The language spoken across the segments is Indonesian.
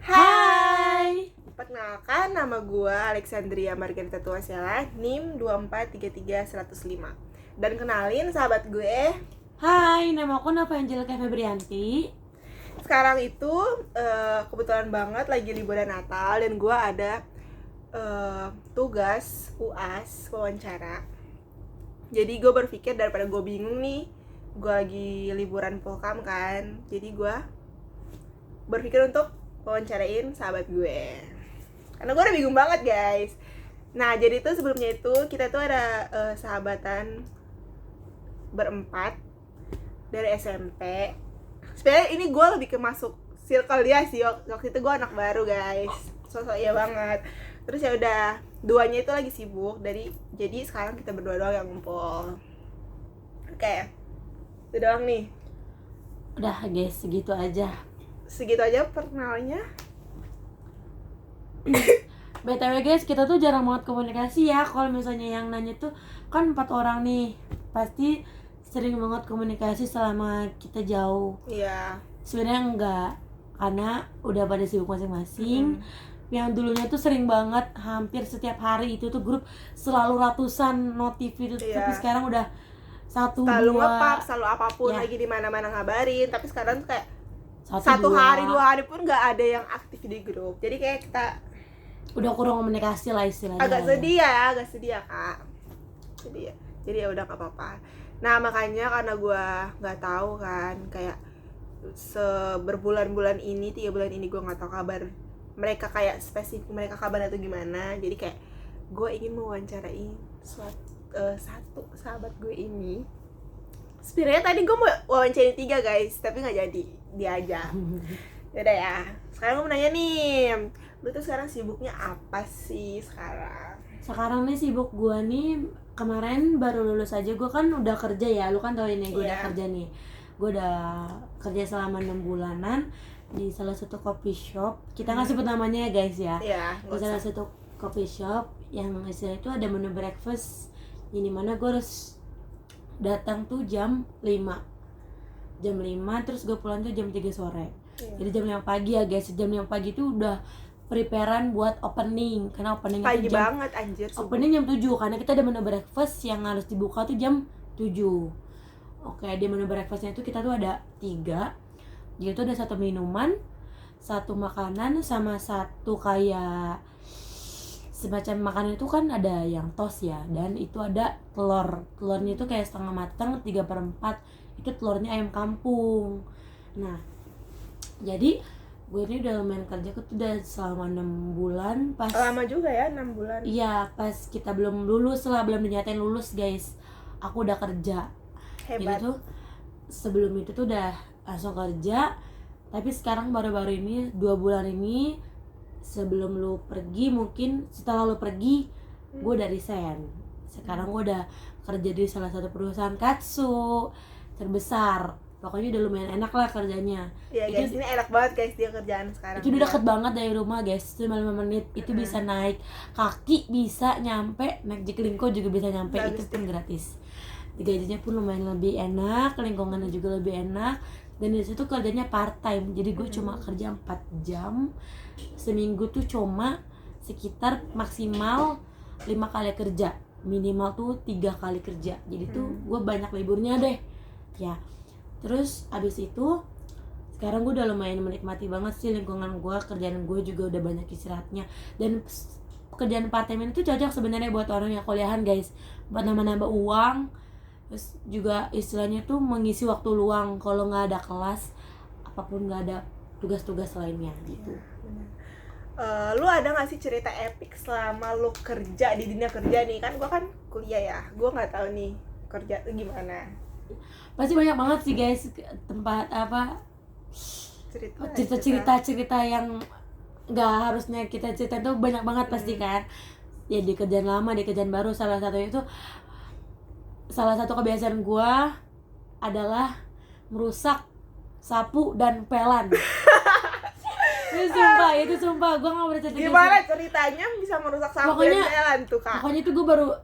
Hai. Perkenalkan, nama gue Alexandria Margarita Tuasela, NIM 2433105. Dan kenalin sahabat gue. Hai, nama aku Nova Angelica Febrianti. Sekarang itu kebetulan banget lagi liburan Natal dan gue ada tugas UAS wawancara. Jadi gue berpikir daripada gue bingung nih, gue lagi liburan Polkam kan, jadi gue berpikir untuk wawancarain sahabat gue. Karena gue udah bingung banget guys. Nah jadi tuh sebelumnya itu kita tuh ada sahabatan berempat dari SMP. Sebenarnya ini gue lebih ke masuk circle dia sih. Waktu itu gue anak baru guys, sosok iya banget. Terus ya udah, duanya itu lagi sibuk. Jadi sekarang kita berdua doang yang ngumpul. Oke, itu doang nih. Udah guys, segitu aja. Segitu aja perkenalannya. BTW guys, kita tuh jarang banget komunikasi ya. Kalau misalnya yang nanya tuh kan 4 orang nih, pasti sering banget komunikasi selama kita jauh. Iya. Sebenarnya enggak, karena udah pada sibuk masing-masing. Yang dulunya tuh sering banget, hampir setiap hari itu tuh grup selalu ratusan notif itu. Iya. Tapi sekarang udah satu Selalu dua, nge-pub, selalu apapun ya. lagi di mana-mana ngabarin. Tapi sekarang tuh kayak satu hari, 2 hari pun nggak ada yang aktif di grup. Jadi kayak kita udah kurang komunikasi lah istilahnya. agak sedih ya kak. Jadi ya udah nggak apa-apa. Nah makanya karena gue nggak tahu kan, kayak berbulan-bulan ini, 3 bulan ini gue nggak tahu kabar mereka, kayak spesifik mereka kabarnya tuh gimana. Jadi kayak gue ingin mewawancarai satu sahabat gue ini. Sebenarnya tadi gue mau wawancarai 3 guys, tapi nggak jadi, dia aja. Yaudah ya, sekarang gue mau nanya nih, lu tuh sekarang sibuknya apa sih sekarang? Sekarang nih sibuk gue nih, kemarin baru lulus aja. Gue kan udah kerja ya, lu kan tau ini gue udah kerja nih. Gue udah kerja selama 6 bulanan di salah satu coffee shop. Kita nggak sebut namanya ya guys ya. Di salah satu coffee shop yang istilah itu ada menu breakfast, ini mana gue harus datang tuh jam 5 terus gue pulang tuh jam 3 sore. Jadi jam 5 pagi ya guys. Jam 5 pagi tuh udah preparean buat opening, karena opening pagi itu jam banget anjir, opening jam 7, karena kita ada menu breakfast yang harus dibuka tuh jam 7. Oke, di menu breakfastnya itu kita tuh ada 3. Jadi itu ada 1 minuman, 1 makanan, sama 1 kayak semacam makanan. Itu kan ada yang toast ya, dan itu ada telurnya itu kayak setengah matang 3/4. Itu telurnya ayam kampung. Nah jadi gue ini udah lumayan kerja, tuh udah selama 6 bulan. Pas lama juga ya, 6 bulan. Iya, pas kita belum lulus lah, belum dinyatain lulus guys, aku udah kerja. Hebat. Jadi tuh sebelum itu tuh udah langsung kerja. Tapi sekarang baru-baru ini 2 bulan ini, sebelum lu pergi, mungkin setelah lu pergi, gue udah resign. Sekarang gue udah kerja di salah satu perusahaan katsu terbesar. Pokoknya udah lumayan enak lah kerjanya. Iya guys, ini enak banget guys dia kerjaan sekarang. Itu udah deket banget dari rumah guys, cuma 5 menit. Itu bisa naik kaki, bisa nyampe, naik Jeklingko juga bisa nyampe. Bagus, itu pun gratis. Gajinya pun lumayan lebih enak, lingkungannya juga lebih enak. Dan di situ kerjanya part time, jadi gue cuma kerja 4 jam seminggu tuh, cuma sekitar maksimal 5 kali kerja, minimal tuh 3 kali kerja. Jadi tuh gue banyak liburnya deh ya. Terus abis itu sekarang gue udah lumayan menikmati banget sih lingkungan gue, kerjaan gue juga udah banyak istirahatnya. Dan pekerjaan part time itu cocok sebenarnya buat orang yang kuliahan guys, buat nambah-nambah uang. Terus juga istilahnya tuh mengisi waktu luang kalau nggak ada kelas apapun, nggak ada tugas-tugas lainnya gitu. Lu ada nggak sih cerita epic selama lu kerja di dunia kerja nih? Kan gue kan kuliah ya, gue nggak tahu nih kerja tuh gimana. Pasti banyak banget sih guys tempat apa cerita yang nggak harusnya kita cerita tuh banyak banget pasti kan ya. Di kerjaan lama, di kerjaan baru, salah satu kebiasaan gue adalah merusak sapu dan pelan. itu sumpah gue nggak bercerita. Gimana ceritanya bisa merusak sapu dan pelan tuh kak? Pokoknya itu gue baru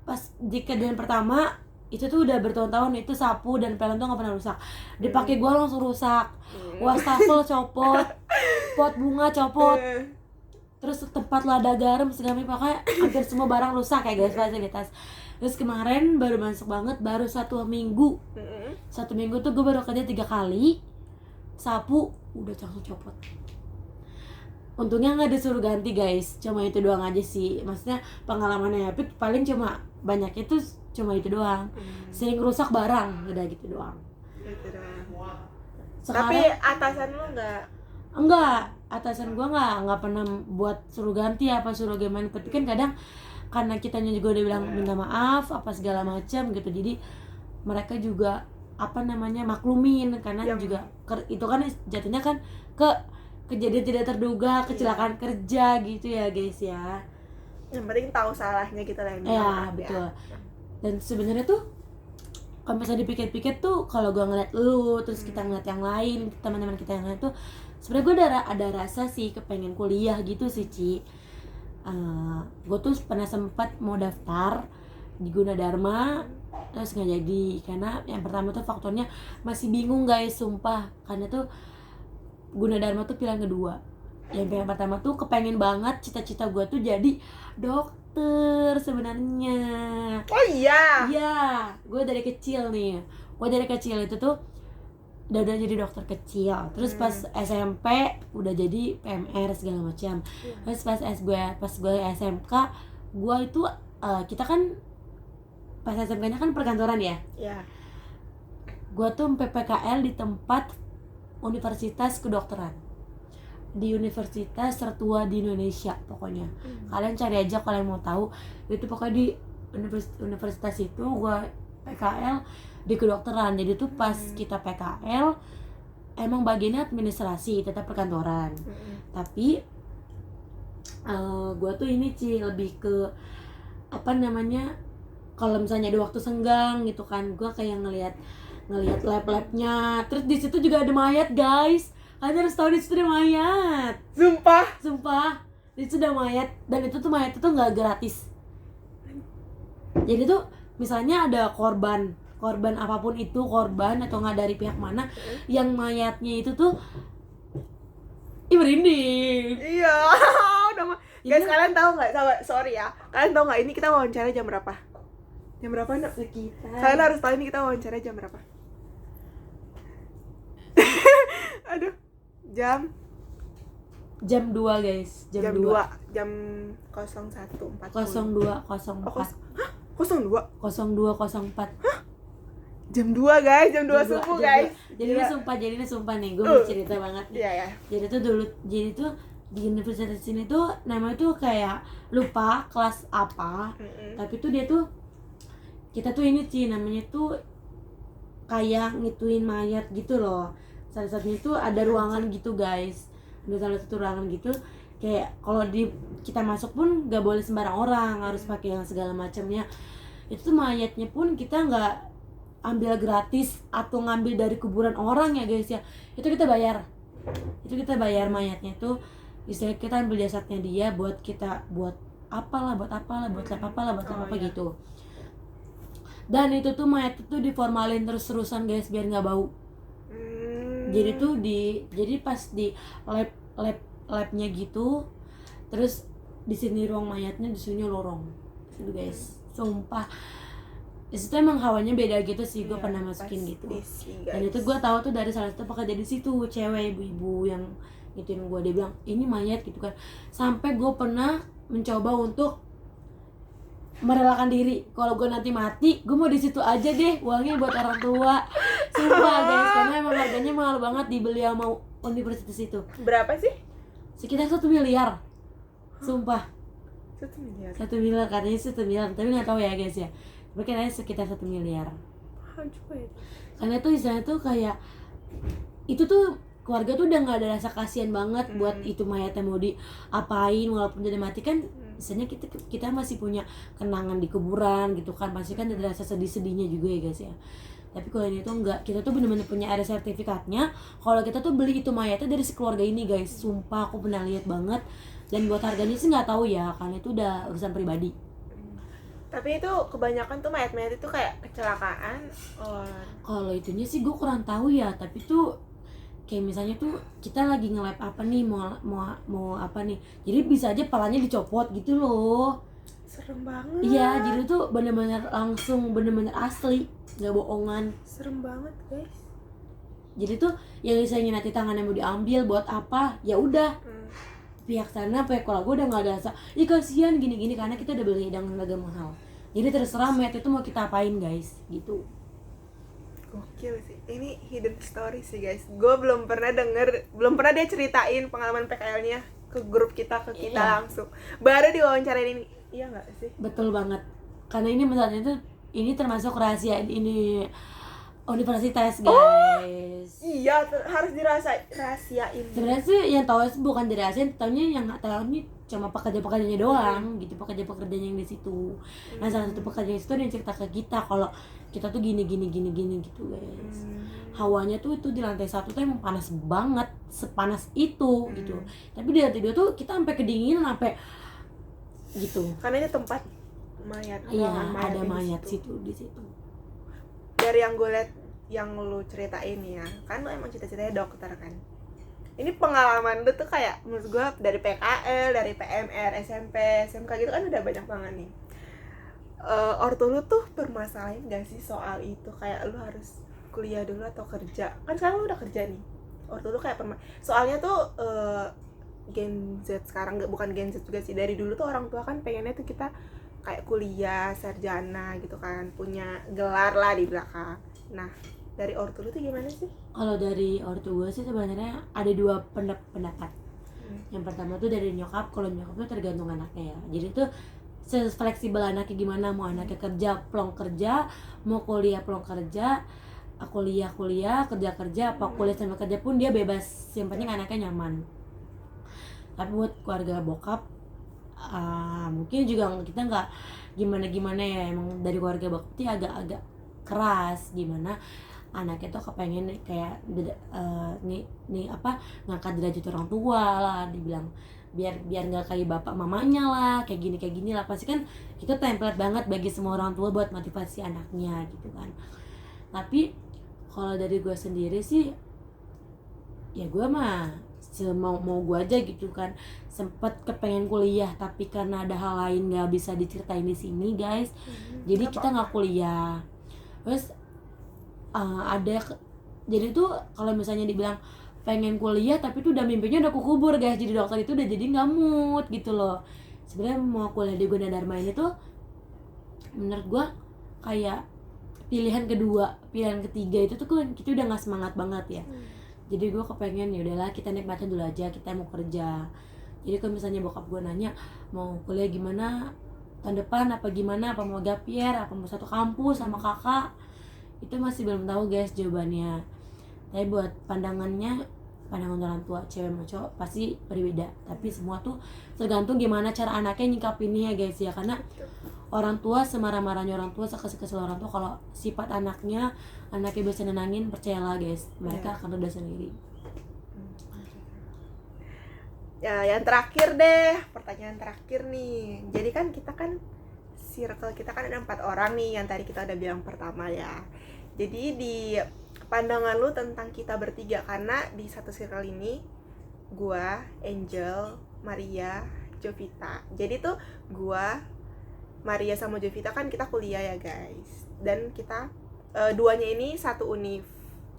pas di kerjaan pertama itu tuh udah bertahun-tahun itu sapu dan pelan tuh nggak pernah rusak. Dipakai gue langsung rusak. Wastafel copot, pot bunga copot, terus tempat lada garam segala macam, pokoknya hampir semua barang rusak ya guys fasilitas. Terus kemarin baru masuk banget, baru 1 minggu tuh gue baru kerja 3 kali, sapu udah langsung copot. Untungnya nggak disuruh ganti guys, cuma itu doang aja sih. Maksudnya pengalamannya Epic paling cuma banyaknya tuh cuma itu doang. Sering rusak barang, udah gitu doang. Gitu doang. Sekarang, Tapi atasan lu enggak, atasan gua nggak pernah buat suruh ganti apa suruh gimana. Tapi kan kadang karena kitanya juga udah bilang minta maaf apa segala macam gitu, jadi mereka juga maklumin karena juga itu kan jatuhnya kan ke kejadian tidak terduga, kecelakaan kerja gitu ya guys ya. yang penting tahu salahnya kita lah. Ya betul. Dan sebenarnya tuh kalau misalnya dipikir-pikir tuh, kalau gue ngeliat lu terus kita ngeliat yang lain, teman-teman kita yang lain tuh, sebenarnya gue ada rasa sih kepengen kuliah gitu sih Ci. Gue tuh pernah sempat mau daftar di Gunadarma terus nggak jadi, karena yang pertama tuh faktornya masih bingung guys, sumpah. Karena tuh Gunadarma tuh pilihan kedua. Yang pilihan pertama tuh kepengen banget, cita-cita gue tuh jadi dokter sebenarnya. Oh iya. Iya, gue dari kecil itu tuh udah jadi dokter kecil. Terus pas SMP udah jadi PMR segala macam. Terus pas gue SMK, gue itu kita kan pas SMK-nya kan perkantoran ya. Iya. Gue tuh PPKL di tempat universitas kedokteran, di universitas tertua di Indonesia pokoknya. Kalian cari aja kalau yang mau tahu. Itu pokoknya di universitas itu gue PKL di kedokteran. Jadi tuh pas kita PKL emang bagiannya administrasi, tetap perkantoran. Tapi gue tuh ini sih lebih ke kalau misalnya ada waktu senggang gitu kan, gue kayak ngelihat lab-labnya. Terus di situ juga ada mayat guys. Kalian harus tahu di situ ada mayat. Sumpah. Di situ ada mayat, dan itu tuh mayat itu nggak gratis. Jadi tuh misalnya ada korban apapun itu, korban atau nggak dari pihak mana, yang mayatnya itu tuh merinding. Iya. Guys, kalian tahu nggak? Sorry ya. Kalian tahu nggak ini kita wawancara jam berapa? Jam berapa nak? Sekitar. Kalian harus tahu ini kita wawancara jam berapa? Aduh. Jam 2 guys. Jam 2. Jam 01.40. 02.04. 02. 02.04. Jam 2 guys, jam 2 subuh guys. Jadi ini sumpah nih, gue mau cerita banget nih. Iya. Jadi tuh di universitas sini tuh namanya tuh kayak lupa kelas apa. Tapi tuh dia tuh kita tuh ini sih namanya tuh kayak ngituin mayat gitu loh. Salah satunya tuh ada ruangan gitu guys. Ada salah satu ruangan gitu, kayak kalau kita masuk pun gak boleh sembarang orang, harus pakai yang segala macamnya. Itu tuh mayatnya pun kita nggak ambil gratis atau ngambil dari kuburan orang ya guys ya. Itu kita bayar mayatnya tuh. Istilahnya kita ambil jasadnya dia buat apalah gitu. Dan itu tuh mayat itu diformalin terus-terusan guys biar nggak bau. Jadi tuh pas di labnya gitu, terus di sini ruang mayatnya, di sini lorong gitu guys. Sumpah di situ emang hawanya beda gitu sih. Gue pernah masukin gitu. Dan itu gue tahu tuh dari salah satu pekerja di situ, cewek ibu-ibu yang gituin gue. Dia bilang ini mayat gitu kan. Sampai gue pernah mencoba untuk merelakan diri, kalau gue nanti mati, gue mau di situ aja deh, uangnya buat orang tua. Sumpah guys, karena emang harganya mahal banget dibeli sama universitas itu. Berapa sih? Sekitar 1 miliar. Sumpah. 1 miliar. 1 miliar katanya 1 miliar, tapi nggak tahu ya guys ya. Tapi katanya sekitar 1 miliar. Mahal juga ya. Karena tuh istilahnya tuh kayak itu tuh keluarga tuh udah nggak ada rasa kasihan banget buat itu mayatnya mau diapain walaupun udah mati kan. Misalnya kita masih punya kenangan di kuburan gitu kan, pasti kan ada rasa sedih-sedihnya juga ya guys ya. Tapi kalau ini tuh enggak, kita tuh bener-bener punya ada sertifikatnya kalau kita tuh beli itu mayatnya dari si keluarga ini guys. Sumpah aku pernah lihat banget. Dan buat harganya sih nggak tahu ya, karena itu udah urusan pribadi. Tapi itu kebanyakan tuh mayat-mayat itu kayak kecelakaan. Kalau itunya sih gue kurang tahu ya, tapi tuh kayak misalnya tuh kita lagi nge-lab apa nih, mau apa nih, jadi bisa aja palanya dicopot gitu loh. Serem banget. Iya, jadi tuh bener-bener langsung, bener-bener asli, nggak bohongan. Serem banget guys. Jadi tuh yang misalnya nanti tangannya mau diambil buat apa, ya udah pihak sana, pihak keluarga udah nggak ada rasa ih kasihan gini-gini, karena kita udah beli dengan harga mahal. Jadi terserah mayat itu mau kita apain guys, gitu. Gokil sih, ini hidden story sih guys. Gue belum pernah dia ceritain pengalaman PKL-nya ke grup kita, ke kita Iya. langsung. Baru diwawancarain ini, iya nggak sih? Betul banget, karena ini misalnya tuh ini termasuk rahasia ini universitas guys. Iya, harus dirahasiain. Sebenarnya sih yang tahu sih bukan dirahasiain, taunya yang nggak tahu ini cuma pekerja-pekerjanya doang gitu, pekerja-pekerjanya yang di situ. Nah salah satu pekerja itu dia cerita ke kita kalau kita tuh gini gitu guys. Hawanya tuh itu di lantai 1 tuh emang panas banget, sepanas itu gitu. Tapi di lantai 2 tuh kita sampai kedinginan sampai gitu. Karena ini tempat mayat. Iya, ruangan ada di mayat situ. di situ. Dari yang gue liat, yang lu ceritain ya, kan lu emang cita-citanya dokter kan. Ini pengalaman lu tuh kayak menurut gue dari PKL, dari PMR, SMP, SMK gitu kan udah banyak banget nih. Ortu lu tuh permasalahin gak sih soal itu, kayak lu harus kuliah dulu atau kerja? Kan sekarang lu udah kerja nih. Ortu lu kayak soalnya tuh Gen Z sekarang, bukan Gen Z juga sih, dari dulu tuh orang tua kan pengennya tuh kita kayak kuliah, sarjana gitu kan, punya gelar lah di belakang. Nah, dari ortu lu tuh gimana sih? Kalau dari ortu gue sih sebenarnya ada dua pendapat. Yang pertama tuh dari nyokap, kalau nyokap tuh tergantung anaknya ya. Jadi tuh fleksibel anaknya gimana, mau anaknya kerja, plong kerja, mau kuliah plong kerja, kuliah kerja, apa kuliah sama kerja pun dia bebas, yang penting anaknya nyaman. Tapi buat keluarga bokap mungkin juga kita nggak gimana ya, emang dari keluarga bokap tuh agak keras, gimana anaknya tuh kepengen kayak ngangkat derajat orang tua lah, dibilang biar nggak kayak bapak mamanya lah, kayak gini lah. Pasti kan itu template banget bagi semua orang tua buat motivasi anaknya gitu kan. Tapi kalau dari gue sendiri sih ya gue mah mau gue aja gitu kan. Sempet kepengen kuliah tapi karena ada hal lain nggak bisa diceritain di sini guys, jadi kita nggak kuliah. Terus jadi tuh kalau misalnya dibilang pengen kuliah tapi tuh udah mimpinya udah kukubur guys, jadi dokter itu udah jadi nggak mood gitu loh. Sebenarnya mau kuliah di Gunadarma ini tuh menurut gue kayak pilihan ketiga itu tuh kan kita udah nggak semangat banget ya. Jadi gue kepengen ya udahlah kita nikmatin dulu aja, kita mau kerja. Jadi kalau misalnya bokap gue nanya mau kuliah gimana tahun depan, apa gimana, apa mau gap year, apa mau satu kampus sama kakak, itu masih belum tahu guys jawabannya. Tapi buat pandangan orang tua cewek sama cowok pasti berbeda, tapi semua tuh tergantung gimana cara anaknya nyikapinnya ya guys ya. Karena orang tua semarah-marahnya orang tua, sekesel orang tua, kalau sifat anaknya bisa nenangin, percayalah guys, mereka akan udah sendiri. Ya, yang terakhir deh, pertanyaan terakhir nih. Jadi kan kita kan circle kita kan ada 4 orang nih, yang tadi kita udah bilang pertama ya. Jadi di pandangan lu tentang kita bertiga, karena di satu circle ini gua, Angel, Maria, Jovita. Jadi tuh gua, Maria sama Jovita kan kita kuliah ya guys. Dan kita duanya ini satu univ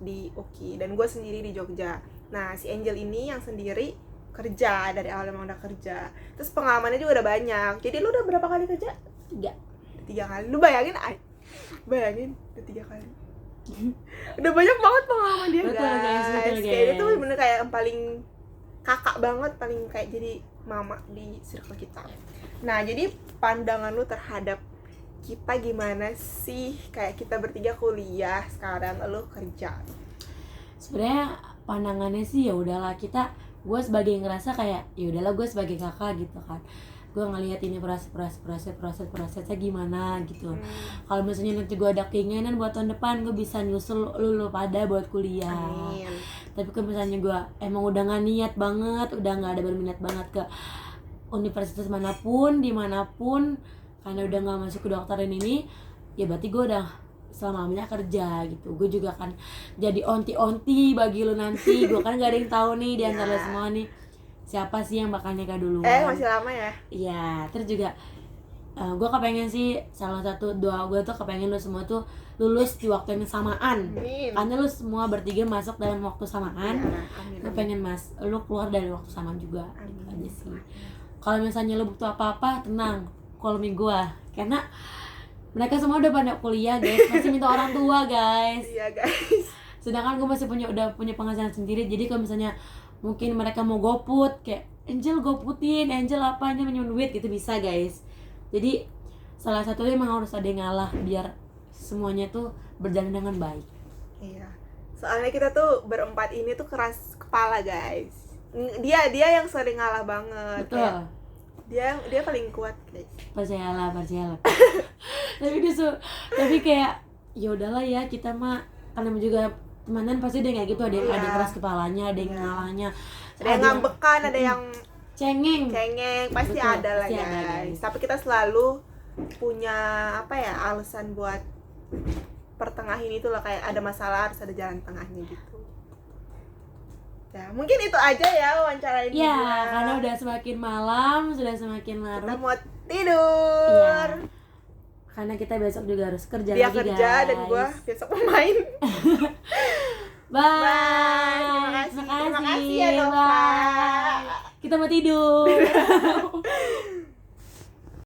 di UKI dan gua sendiri di Jogja. Nah, si Angel ini yang sendiri kerja, dari awal emang udah kerja. Terus pengalamannya juga udah banyak. Jadi lu udah berapa kali kerja? 3 kali. Lu bayangin udah 3 kali. Udah banyak banget pengalaman dia guys. Kayak itu bener kayak yang paling kakak banget, paling kayak jadi mama di circle kita. Nah, jadi pandangan lu terhadap kita gimana sih? Kayak kita bertiga kuliah, sekarang lu kerja. Sebenarnya pandangannya sih ya udahlah, gue sebagai ngerasa kayak ya udahlah gue sebagai kakak gitu kan, gue ngelihat ini prosesnya gimana gitu. Kalau misalnya nanti gue ada keinginan buat tahun depan, gue bisa nyusul lu pada buat kuliah. Amin. Tapi kalau misalnya gue emang udah nggak niat banget, udah nggak ada berminat banget ke universitas dimanapun, karena udah nggak masuk ke dokteran ini, ya berarti gue udah selama-lamanya kerja gitu. Gue juga kan jadi onti-onti bagi lu nanti. Gue kan gak ada yang tahu nih di antara semua nih siapa sih yang bakal nikah duluan. Masih lama ya. Iya, terus juga gue kepengen sih, salah satu doa gue tuh kepengen lu semua tuh lulus di waktu yang samaan. Amin. Karena lu semua bertiga masuk dalam waktu samaan. Ya, amin. Gue pengen lu keluar dari waktu samaan juga. Gitu Amin. aja sih. Kalau misalnya lu butuh apa-apa, tenang, call me gue. Karena mereka semua udah pada kuliah guys, masih minta orang tua guys. Iya guys. Sedangkan gue masih udah punya penghasilan sendiri. Jadi kalau misalnya mungkin mereka mau goput, kayak Angel goputin, Angel apa, Angel minjem duit gitu bisa guys. Jadi salah satunya emang harus ada yang ngalah biar semuanya tuh berjalan dengan baik. Iya. Soalnya kita tuh berempat ini tuh keras kepala guys. Dia yang sering ngalah banget. Betul. Dia paling kuat guys. Percayalah. tapi kayak ya udahlah ya, kita mah karena juga temenan pasti ada yang kayak gitu, ada yang keras kepalanya, ada yang ngalahnya, ada yang ngambekan, ada yang cengeng pasti. Betul, ada lah pasti guys. ada, guys. Tapi kita selalu punya alasan buat pertengahin itu lah, kayak ada masalah harus ada jalan tengahnya gitu. Ya, mungkin itu aja ya wawancara ini. Ya, karena udah semakin malam, sudah semakin larut. Kita mau tidur. Iya. Karena kita besok juga harus kerja Dia lagi kerja guys. dan gua besok main. Bye. Terima kasih ya Nova. Bye. Kita mau tidur.